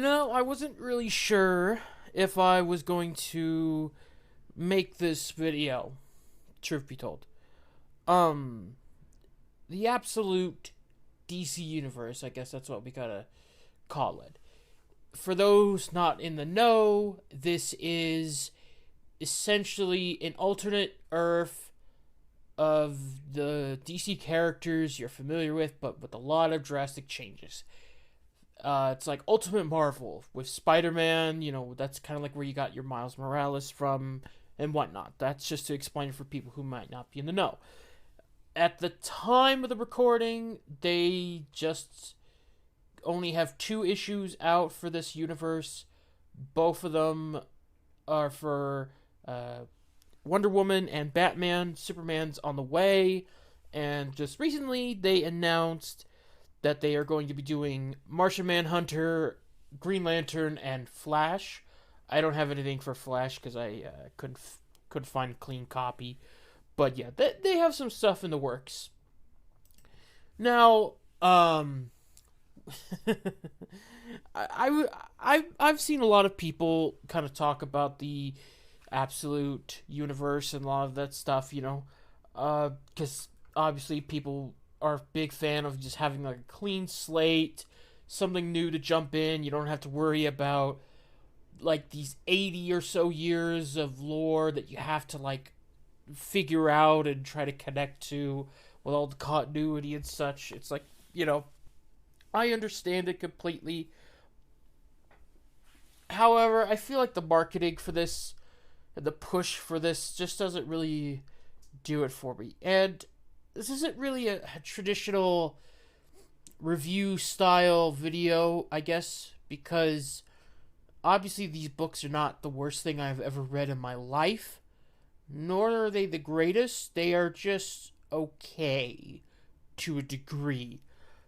I wasn't really sure if I was going to make this video, truth be told. Um, the absolute DC universe, I guess that's what we gotta call it. For those not in the know, this is essentially an alternate Earth of the DC characters you're familiar with, but with a lot of drastic changes. It's like Ultimate Marvel with Spider-Man. That's kind of like where you got your Miles Morales from and whatnot. That's just to explain it for people who might not be in the know. At the time of the recording, they just only have 2 issues out for this universe. Both of them are for Wonder Woman and Batman. Superman's on the way. And just recently, they announced that they are going to be doing Martian Manhunter, Green Lantern, and Flash. I don't have anything for Flash because I couldn't find a clean copy. But yeah, they have some stuff in the works. Now, I've seen a lot of people kind of talk about the absolute universe and a lot of that stuff, because obviously people are a big fan of just having like a clean slate, something new to jump in. You don't have to worry about like these 80 or so years of lore that you have to like figure out and try to connect to with all the continuity and such. It's like, I understand it completely. However, I feel like the marketing for this, the push for this, just doesn't really do it for me. And this isn't really a traditional review style video, I guess, because obviously these books are not the worst thing I've ever read in my life, nor are they the greatest. They are just okay to a degree,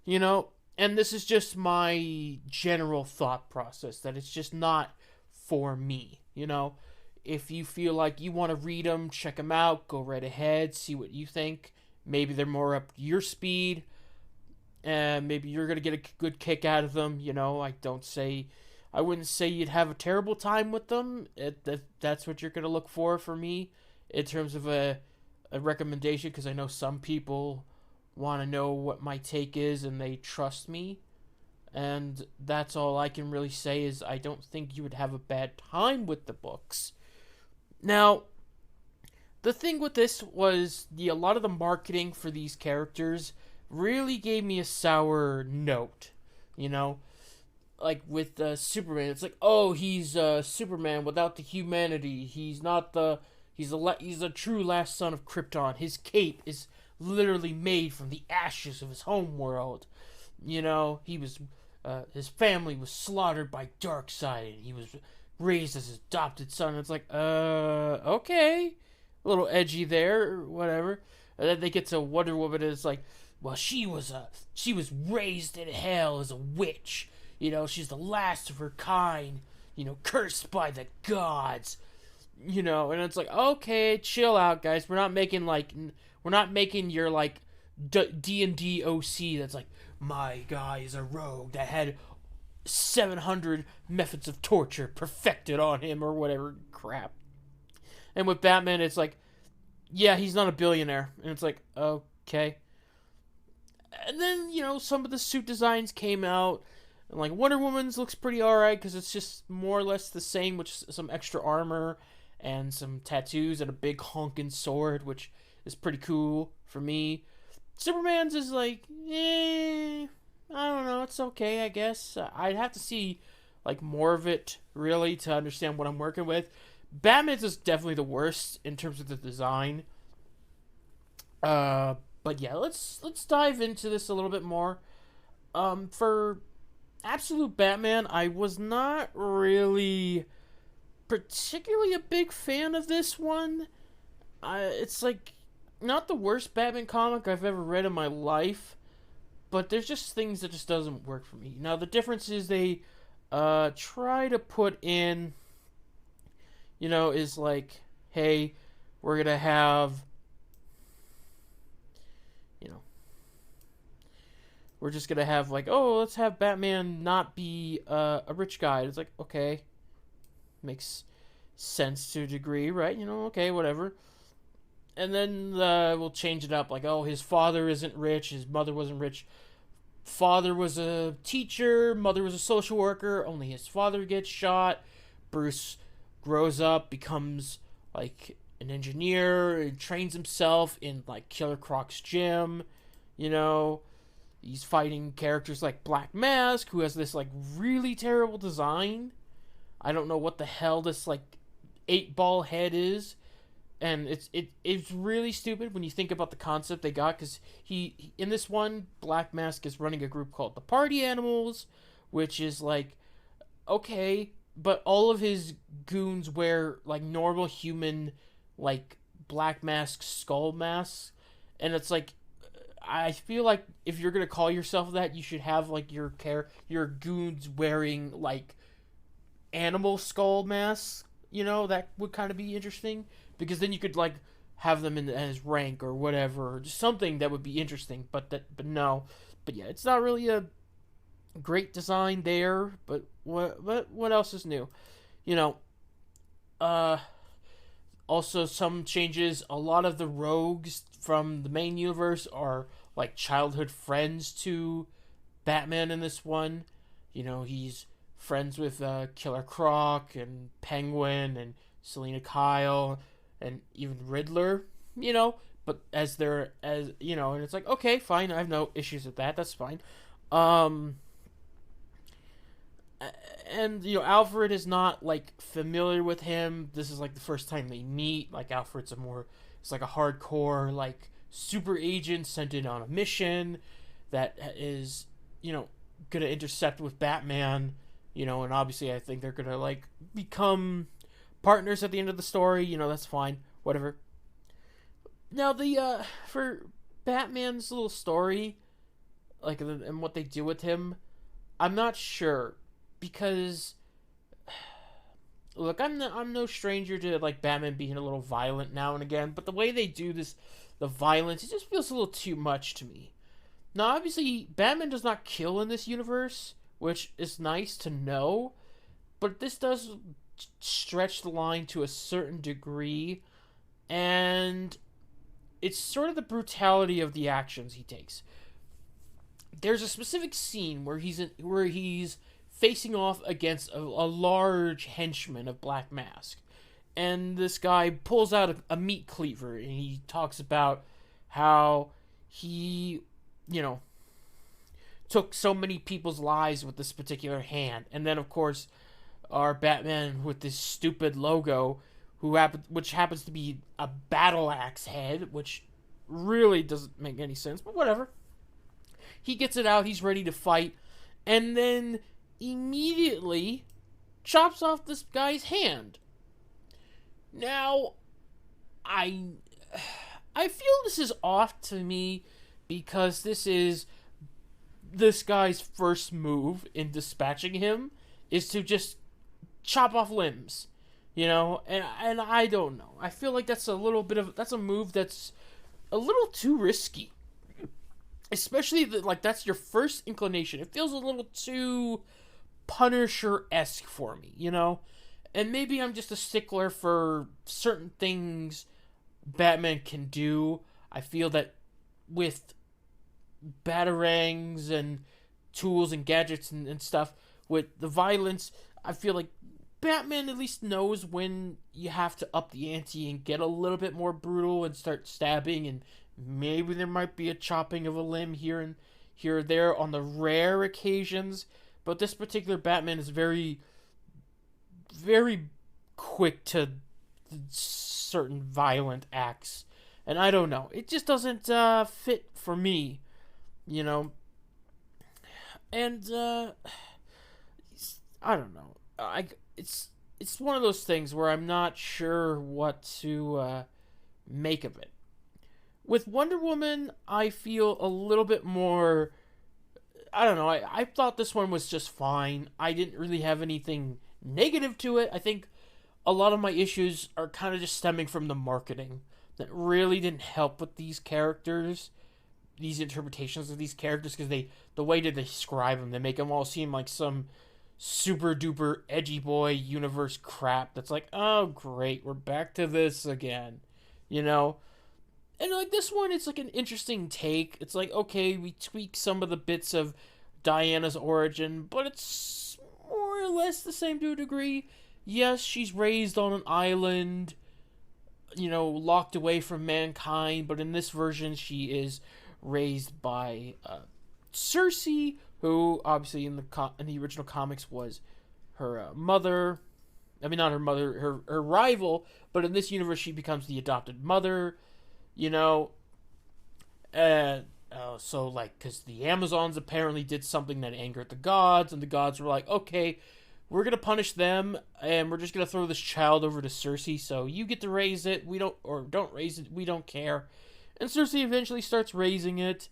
And this is just my general thought process that it's just not for me, If you feel like you want to read them, check them out, go right ahead, see what you think. Maybe they're more up to your speed, and maybe you're going to get a good kick out of them, I wouldn't say you'd have a terrible time with them. That's what you're going to look for me, in terms of a recommendation, because I know some people want to know what my take is and they trust me. And that's all I can really say is I don't think you would have a bad time with the books. Now, the thing with this was a lot of the marketing for these characters really gave me a sour note, Like with Superman, it's like, oh, he's Superman without the humanity. He's a true last son of Krypton. His cape is literally made from the ashes of his home world. He was his family was slaughtered by Darkseid, and he was raised as his adopted son. It's like, okay, a little edgy there, or whatever. And then they get to Wonder Woman, and it's like, well, she was raised in hell as a witch. She's the last of her kind. Cursed by the gods. And it's like, okay, chill out, guys. We're not making your like D&D OC that's like, my guy is a rogue that had 700 methods of torture perfected on him or whatever crap. And with Batman, it's like, yeah, he's not a billionaire. And it's like, okay. And then, some of the suit designs came out. And like Wonder Woman's looks pretty alright because it's just more or less the same with some extra armor and some tattoos and a big honking sword, which is pretty cool for me. Superman's is like, I don't know, it's okay, I guess. I'd have to see like more of it really to understand what I'm working with. Batman's is definitely the worst in terms of the design. But yeah, let's dive into this a little bit more. For Absolute Batman, I was not really particularly a big fan of this one. It's like not the worst Batman comic I've ever read in my life, but there's just things that just doesn't work for me. Now the difference is they try to put in, is like, hey, we're gonna have we're just gonna have like, oh, let's have Batman not be a rich guy. It's like, okay, makes sense to a degree, right? Okay, whatever. And then we'll change it up, like, oh, his father isn't rich, his mother wasn't rich. Father was a teacher, mother was a social worker. Only his father gets shot. Bruce grows up, becomes like an engineer, and trains himself in like Killer Croc's gym. You know, he's fighting characters like Black Mask, who has this like really terrible design. I don't know what the hell this like 8-ball head is, and it's really stupid when you think about the concept they got, because he in this one, Black Mask is running a group called the Party Animals, which is like, okay, but all of his goons wear like normal human like Black Mask skull masks, and it's like, I feel like if you're gonna call yourself that, you should have like your goons wearing like animal skull masks. That would kind of be interesting, because then you could like have them in as rank or whatever, or just something that would be interesting. But no, but yeah, it's not really a great design there. But what else is new? You know, Also some changes. A lot of the rogues from the main universe are like childhood friends to Batman in this one. He's friends with Killer Croc and Penguin and Selina Kyle and even Riddler. But and it's like, okay, fine, I have no issues with that. That's fine. And Alfred is not like familiar with him. This is like the first time they meet. Like it's like a hardcore like super agent sent in on a mission that is gonna intercept with Batman. And obviously I think they're gonna like become partners at the end of the story. That's fine, whatever. Now the for Batman's little story, like, and what they do with him, I'm not sure, because look, I'm no stranger to like Batman being a little violent now and again, but the way they do this, the violence, it just feels a little too much to me. Now, obviously, Batman does not kill in this universe, which is nice to know, but this does stretch the line to a certain degree, and it's sort of the brutality of the actions he takes. There's a specific scene where he's facing off against a large henchman of Black Mask, and this guy pulls out a meat cleaver, and he talks about how he took so many people's lives with this particular hand. And then of course our Batman with this stupid logo, which happens to be a battle axe head, which really doesn't make any sense, but whatever. He gets it out, he's ready to fight, and then immediately chops off this guy's hand. Now, I feel this is off to me, because this is this guy's first move in dispatching him is to just chop off limbs, and I don't know. I feel like that's a move that's a little too risky, especially that's your first inclination. It feels a little too Punisher-esque for me, and maybe I'm just a stickler for certain things Batman can do. I feel that with batarangs and tools and gadgets and stuff, with the violence, I feel like Batman at least knows when you have to up the ante and get a little bit more brutal and start stabbing, and maybe there might be a chopping of a limb here or there on the rare occasions. But this particular Batman is very, very quick to certain violent acts, and I don't know, it just doesn't fit for me, and I don't know. It's one of those things where I'm not sure what to make of it. With Wonder Woman, I feel a little bit more. I don't know. I thought this one was just fine. I didn't really have anything negative to it. I think a lot of my issues are kind of just stemming from the marketing that really didn't help with these characters. these interpretations of these characters because the way to describe them, they make them all seem like some super duper edgy boy universe crap that's like, oh great, we're back to this again, you know. And like this one, it's like an interesting take. It's like, okay, we tweak some of the bits of Diana's origin, but it's more or less the same to a degree. Yes, she's raised on an island, you know, locked away from mankind, but in this version, she is raised by Cersei, who obviously in the original comics was her mother. I mean, not her mother, her rival, but in this universe, she becomes the adopted mother. You know, and so like, because the Amazons apparently did something that angered the gods, and the gods were like, okay, we're gonna punish them, and we're just gonna throw this child over to Cersei. So you get to raise it. We don't, or don't raise it. We don't care. And Cersei eventually starts raising it,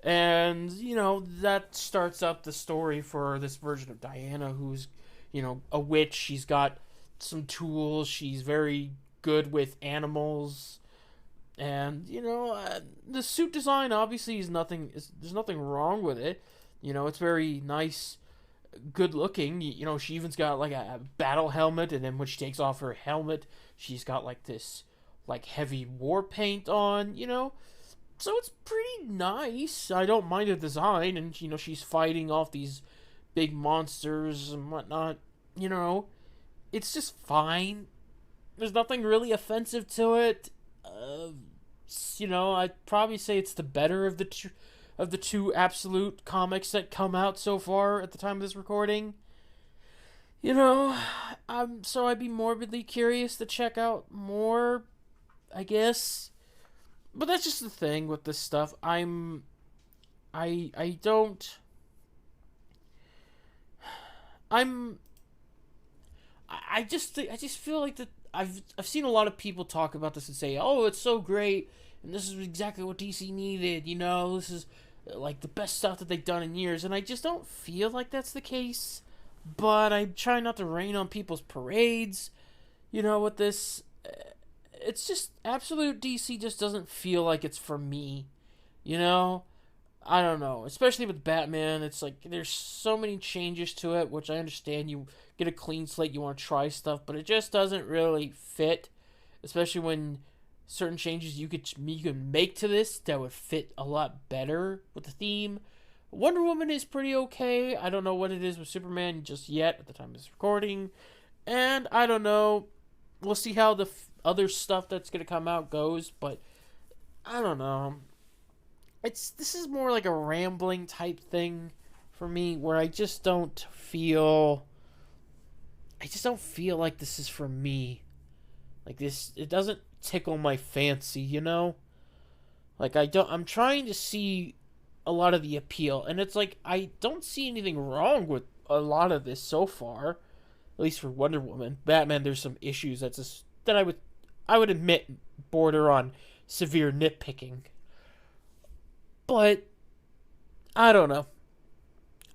and you know that starts up the story for this version of Diana, who's, you know, a witch. She's got some tools. She's very good with animals. And, you know, the suit design obviously is nothing, there's nothing wrong with it. You know, it's very nice, good looking. You know, she even's got like a battle helmet, and then when she takes off her helmet, she's got like this, like heavy war paint on, you know. So it's pretty nice. I don't mind the design, and, you know, she's fighting off these big monsters and whatnot. You know, it's just fine. There's nothing really offensive to it. You know, I'd probably say it's the better of the two absolute comics that come out so far at the time of this recording. You know, so I'd be morbidly curious to check out more, I guess. But that's just the thing with this stuff. I just feel like that I've seen a lot of people talk about this and say, "Oh, it's so great, and this is exactly what DC needed." You know, this is like the best stuff that they've done in years, and I just don't feel like that's the case. But I try not to rain on people's parades. You know, with this, it's just absolute DC just doesn't feel like it's for me. You know, I don't know, especially with Batman. It's like there's so many changes to it, which I understand. You get a clean slate, you want to try stuff, but it just doesn't really fit, especially when certain changes you can make to this that would fit a lot better with the theme. Wonder Woman is pretty okay. I don't know what it is with Superman just yet at the time of this recording, and I don't know. We'll see how the other stuff that's gonna come out goes, but I don't know. This is more like a rambling type thing for me, where I just don't feel like this is for me. Like this, it doesn't tickle my fancy, you know? Like I'm trying to see a lot of the appeal, and it's like I don't see anything wrong with a lot of this so far, at least for Wonder Woman. Batman, there's some issues that I would admit border on severe nitpicking. But I don't know.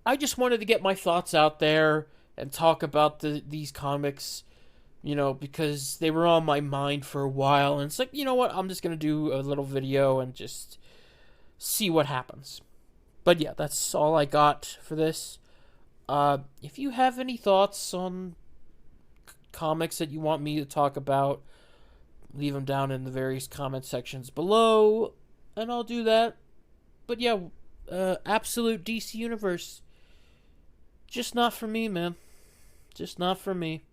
I just wanted to get my thoughts out there and talk about these comics, you know, because they were on my mind for a while, and it's like, you know what, I'm just gonna do a little video and just see what happens. But yeah, that's all I got for this. If you have any thoughts on comics that you want me to talk about, leave them down in the various comment sections below, and I'll do that. But yeah, absolute DC Universe, just not for me, man. Just not for me.